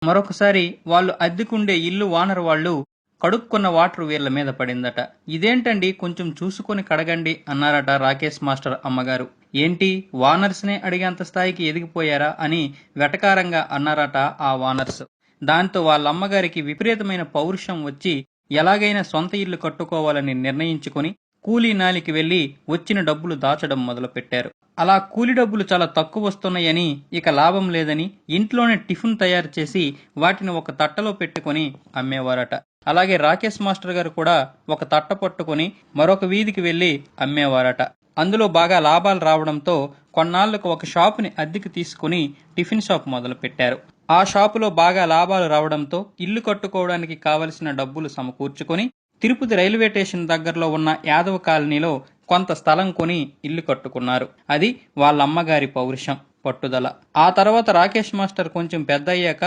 మరొకసారి వాళ్ళు అద్దెకుండే ఇల్లు ఓనర్ వాళ్ళు కడుక్కున్న వాటర్ వీళ్ళ మీద పడిందట. ఇదేంటండి కొంచెం చూసుకొని కడగండి అన్నారట రాకేష్ మాస్టర్ అమ్మగారు. ఏంటి వానర్స్నే అడిగేంత స్థాయికి ఎదిగిపోయారా అని వెటకారంగా అన్నారట ఆ వానర్స్. దాంతో వాళ్ళమ్మగారికి విపరీతమైన పౌరుషం వచ్చి ఎలాగైనా సొంత ఇల్లు కట్టుకోవాలని నిర్ణయించుకొని కూలీ నాలికి వెళ్లి వచ్చిన డబ్బులు దాచడం మొదలుపెట్టారు. అలా కూలి డబ్బులు చాలా తక్కువ వస్తున్నాయని, ఇక లాభం లేదని ఇంట్లోనే టిఫిన్ తయారు చేసి వాటిని ఒక తట్టలో పెట్టుకొని అమ్మేవారట. అలాగే రాకేష్ మాస్టర్ గారు కూడా ఒక తట్ట పట్టుకొని మరొక వీధికి వెళ్లి అమ్మేవారట. అందులో బాగా లాభాలు రావడంతో కొన్నాళ్లకు ఒక షాపుని అద్దెకి తీసుకుని టిఫిన్ షాప్ మొదలు పెట్టారు. ఆ షాపులో బాగా లాభాలు రావడంతో ఇల్లు కట్టుకోవడానికి కావలసిన డబ్బులు సమకూర్చుకొని తిరుపతి రైల్వే స్టేషన్ దగ్గరలో ఉన్న యాదవ కాలనీలో కొంత స్థలం కొని ఇల్లు కట్టుకున్నారు. అది వాళ్ళమ్మగారి పౌరుషం, పట్టుదల. ఆ తర్వాత రాకేష్ మాస్టర్ కొంచెం పెద్ద అయ్యాక